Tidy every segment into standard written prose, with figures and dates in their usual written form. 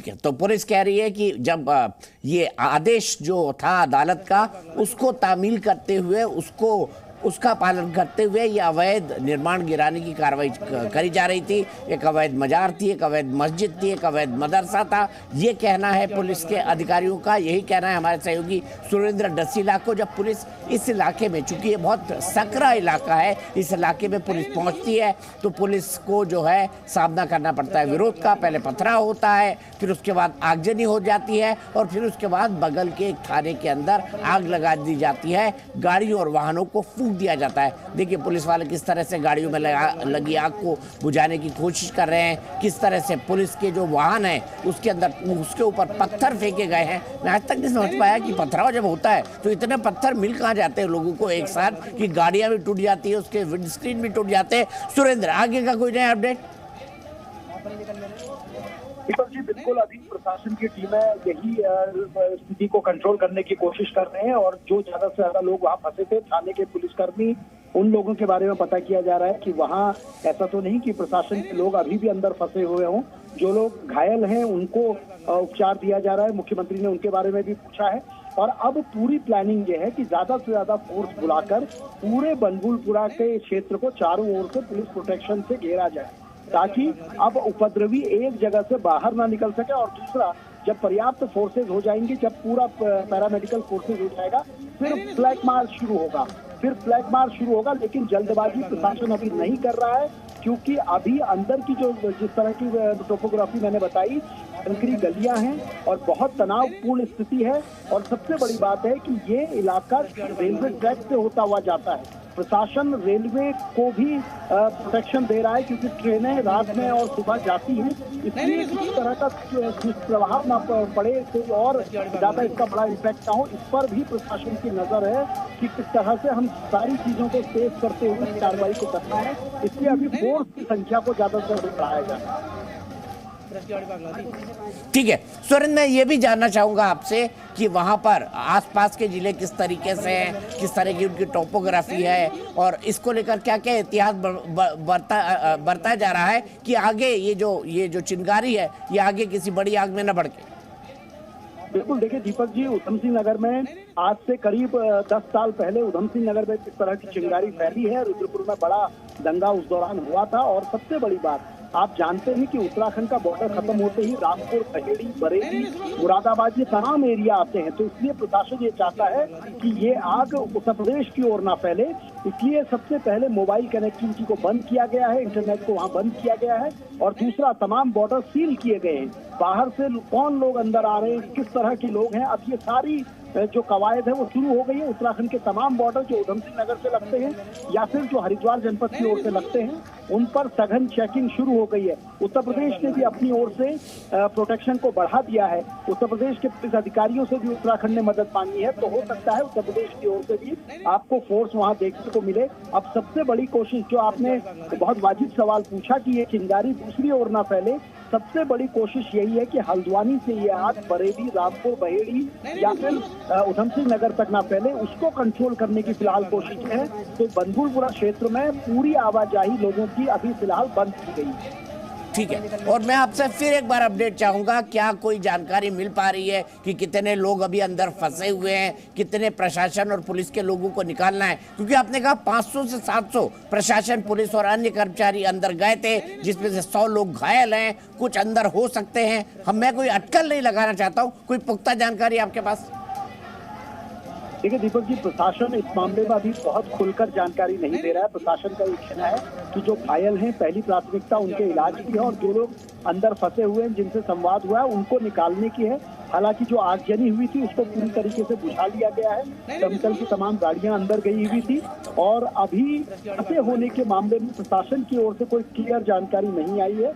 ठीक है, तो पुलिस कह रही है कि जब ये आदेश जो था अदालत का, उसको तामील करते हुए, उसका पालन करते हुए ये अवैध निर्माण गिराने की कार्रवाई करी जा रही थी। एक अवैध मजार थी, एक अवैध मस्जिद थी, एक अवैध मदरसा था, ये कहना है पुलिस के अधिकारियों का। यही कहना है हमारे सहयोगी सुरेंद्र डसीला को। जब पुलिस इस इलाके में, चूंकि ये बहुत सकरा इलाका है, इस इलाके में पुलिस पहुंचती है तो पुलिस को जो है सामना करना पड़ता है विरोध का। पहले पथराव होता है, फिर उसके बाद आगजनी हो जाती है और फिर उसके बाद बगल के एक थाने के अंदर आग लगा दी जाती है, गाड़ियों और वाहनों को फूंक दिया जाता है। देखिए पुलिस वाले किस तरह से गाड़ियों में लगी आग को बुझाने की कोशिश कर रहे हैं, किस तरह से पुलिस के जो वाहन है उसके अंदर, उसके ऊपर पत्थर फेंके गए हैं। मैं आज तक नहीं समझ पाया कि पथराव जब होता है तो इतने पत्थर मिल कहाँ जाते हैं लोगों को एक साथ कि गाड़ियां भी टूट जाती है, उसके विंडस्क्रीन भी टूट जाते हैं। सुरेंद्र, आगे का कोई नया अपडेट? दीपक जी, बिल्कुल अभी प्रशासन की टीमें यही स्थिति को कंट्रोल करने की कोशिश कर रहे हैं और जो ज्यादा से ज्यादा लोग वहां फंसे थे, थाने के पुलिसकर्मी, उन लोगों के बारे में पता किया जा रहा है कि वहां ऐसा तो नहीं कि प्रशासन के लोग अभी भी अंदर फंसे हुए हों। जो लोग घायल हैं उनको उपचार दिया जा रहा है। मुख्यमंत्री ने उनके बारे में भी पूछा है और अब पूरी प्लानिंग ये है कि ज्यादा से ज्यादा फोर्स बुलाकर पूरे बनभूलपुरा के क्षेत्र को चारों ओर से पुलिस प्रोटेक्शन से घेरा जाए, ताकि अब उपद्रवी एक जगह से बाहर ना निकल सके। और दूसरा, जब पर्याप्त फोर्सेज हो जाएंगे, जब पूरा पैरामेडिकल फोर्सेज हो जाएगा, फिर फ्लैग मार्च शुरू होगा। लेकिन जल्दबाजी प्रशासन अभी नहीं कर रहा है, क्योंकि अभी अंदर की जो जिस तरह की टोपोग्राफी मैंने बताई, कंकरी गलियां हैं और बहुत तनावपूर्ण स्थिति है। और सबसे बड़ी बात है कि ये इलाका रेलवे ट्रैक से होता हुआ जाता है। प्रशासन रेलवे को भी प्रोटेक्शन दे रहा है, क्योंकि ट्रेनें रात में और सुबह जाती हैं, इसलिए किसी तरह का प्रभाव ना पड़े, कोई और ज्यादा इसका बड़ा इम्पैक्ट ना हो, इस पर भी प्रशासन की नजर है कि किस तरह से हम सारी चीजों को सेव करते हुए कार्रवाई को करना है। इसलिए अभी फोर्स की संख्या को ज्यादा से ज्यादा बढ़ाया जाए। ठीक है सुरेंद्र, मैं ये भी जानना चाहूंगा आपसे कि वहां पर आसपास के जिले किस तरीके से हैं, किस तरह की उनकी टोपोग्राफी है और इसको लेकर क्या क्या एहतियात बरता जा रहा है कि आगे ये जो चिंगारी है ये आगे किसी बड़ी आग में न भड़के। बिल्कुल, देखिए दीपक जी, उधम सिंह नगर में आज से करीब 10 साल पहले उधम सिंह नगर में किस तरह की चिंगारी फैली है, रुद्रपुर में बड़ा दंगा उस दौरान हुआ था। और सबसे बड़ी बात, आप जानते हैं कि उत्तराखंड का बॉर्डर खत्म होते ही रामपुर, पहेड़ी, बरेली, मुरादाबाद, ये तमाम एरिया आते हैं। तो इसलिए प्रशासन ये चाहता है कि ये आग उत्तर प्रदेश की ओर ना फैले, इसलिए सबसे पहले मोबाइल कनेक्टिविटी को बंद किया गया है, इंटरनेट को वहाँ बंद किया गया है। और दूसरा, तमाम बॉर्डर सील किए गए हैं। बाहर से कौन लोग अंदर आ रहे हैं, किस तरह के लोग हैं, अब ये सारी जो कवायद है वो शुरू हो गई है। उत्तराखंड के तमाम बॉर्डर जो उधम सिंह नगर से लगते हैं या फिर जो हरिद्वार जनपद की ओर से लगते हैं, उन पर सघन चेकिंग शुरू हो गई है। उत्तर प्रदेश ने भी अपनी ओर से प्रोटेक्शन को बढ़ा दिया है। उत्तर प्रदेश के पुलिस अधिकारियों से भी उत्तराखंड ने मदद मांगी है, तो हो सकता है उत्तर प्रदेश की ओर से भी आपको फोर्स वहां देखने को मिले। अब सबसे बड़ी कोशिश, जो आपने बहुत वाजिब सवाल पूछा कि ये चिंगारी दूसरी ओर ना फैले, सबसे बड़ी कोशिश यही है कि हल्द्वानी से ये आग बरेली, रामपुर, बहेड़ी या फिर उधम सिंह नगर तक ना फैले, उसको कंट्रोल करने की फिलहाल कोशिश है। तो बनभूलपुरा क्षेत्र में पूरी आवाजाही लोगों की अभी फिलहाल बंद की गई है। ठीक है, और मैं आपसे फिर एक बार अपडेट चाहूंगा, क्या कोई जानकारी मिल पा रही है कि कितने लोग अभी अंदर फंसे हुए हैं, कितने प्रशासन और पुलिस के लोगों को निकालना है? क्योंकि आपने कहा 500 से 700 प्रशासन, पुलिस और अन्य कर्मचारी अंदर गए थे, जिसमें से 100 लोग घायल हैं, कुछ अंदर हो सकते हैं। मैं कोई अटकल नहीं लगाना चाहता हूँ, कोई पुख्ता जानकारी आपके पास? देखिए दीपक जी, प्रशासन इस मामले में अभी बहुत खुलकर जानकारी नहीं दे रहा है। प्रशासन का ये कहना है कि जो घायल हैं, पहली प्राथमिकता उनके इलाज की है और जो लोग अंदर फंसे हुए हैं, जिनसे संवाद हुआ है, उनको निकालने की है। हालांकि जो आगजनी हुई थी उसको पूरी तरीके से बुझा लिया गया है। दमकल की तमाम गाड़ियां अंदर गई हुई थी और अभी फंसे होने के मामले में प्रशासन की ओर से कोई क्लियर जानकारी नहीं आई है।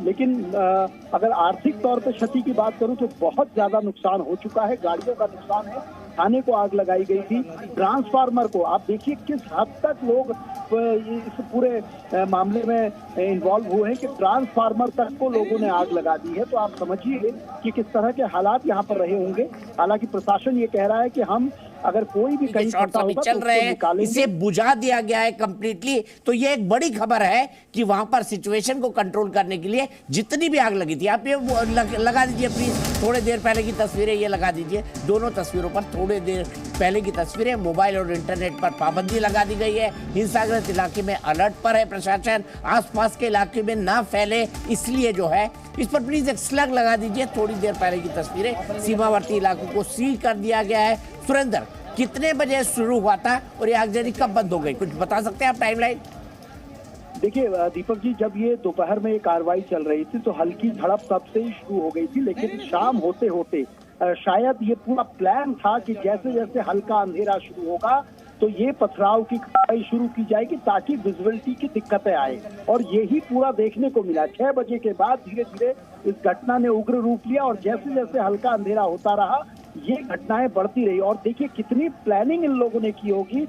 लेकिन अगर आर्थिक तौर पर क्षति की बात करूं तो बहुत ज्यादा नुकसान हो चुका है। गाड़ियों का नुकसान है, थाने को आग लगाई गई थी, ट्रांसफार्मर को, आप देखिए किस हद तक लोग इस पूरे मामले में इन्वॉल्व हुए हैं कि ट्रांसफार्मर तक को लोगों ने आग लगा दी है। तो आप समझिए कि किस तरह के हालात यहाँ पर रहे होंगे। हालांकि प्रशासन ये कह रहा है कि हम अगर कोई भी कहीं शॉट्स फंसा अभी होगा चल तो रहे उसको हैं, निकालेंगे। इसे बुझा दिया गया है कंप्लीटली। तो ये एक बड़ी खबर है कि वहां पर सिचुएशन को कंट्रोल करने के लिए जितनी भी आग लगी थी, आप ये लगा दीजिए प्लीज, थोड़े देर पहले की तस्वीरें ये लगा दीजिए, दोनों तस्वीरों पर थोड़े देर पहले की तस्वीरें। मोबाइल और इंटरनेट पर पाबंदी लगा दी गई है, हिंसाग्रस्त इलाके में अलर्ट पर है प्रशासन, आसपास के इलाके में ना फैले इसलिए जो है इस पर प्लीज एक स्लग लगा दीजिए। थोड़ी देर पहले की तस्वीरें, सीमावर्ती इलाकों को सील कर दिया गया है। सुरेंद्र, कितने बजे शुरू हुआ था और ये आगजनी कब बंद हो गई, कुछ बता सकते हैं आप टाइमलाइन? देखिए दीपक जी, जब ये दोपहर में ये कार्रवाई चल रही थी तो हल्की झड़प तब से ही शुरू हो गई थी, लेकिन शाम होते होते शायद ये पूरा प्लान था कि जैसे जैसे हल्का अंधेरा शुरू होगा तो ये पथराव की कार्रवाई शुरू की जाएगी ताकि विजिबिलिटी की दिक्कतें आए, और यही पूरा देखने को मिला। 6 बजे के बाद धीरे धीरे इस घटना ने उग्र रूप लिया और जैसे जैसे हल्का अंधेरा होता रहा ये घटनाएं बढ़ती रही। और देखिए कितनी प्लानिंग इन लोगों ने की होगी।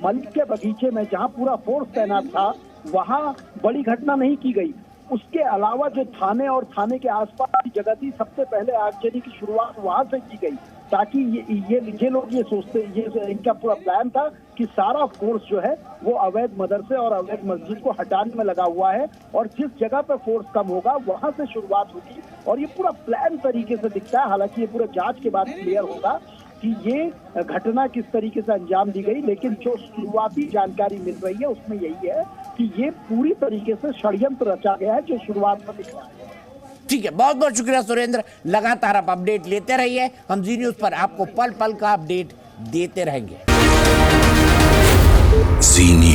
मलिक के बगीचे में जहां पूरा फोर्स तैनात था वहां बड़ी घटना नहीं की गई, उसके अलावा जो थाने और थाने के आसपास की जगह थी सबसे पहले आगजनी की शुरुआत वहां से की गई, ताकि ये लोग ये सोचते, ये इनका पूरा प्लान था कि सारा फोर्स जो है वो अवैध मदरसे और अवैध मस्जिद को हटाने में लगा हुआ है और जिस जगह पर फोर्स कम होगा वहां से शुरुआत होगी। और ये पूरा प्लान तरीके से दिखता है। हालांकि ये पूरा जांच के बाद क्लियर होगा कि ये घटना किस तरीके से अंजाम दी गई, लेकिन जो शुरुआती जानकारी मिल रही है उसमें यही है कि ये पूरी तरीके से षड्यंत्र रचा गया है जो शुरुआत में दिख रहा है। ठीक है, बहुत बहुत शुक्रिया सुरेंद्र, लगातार आप अपडेट लेते रहिए, हम जी न्यूज पर आपको पल पल का अपडेट देते रहेंगे। जी न्यूज।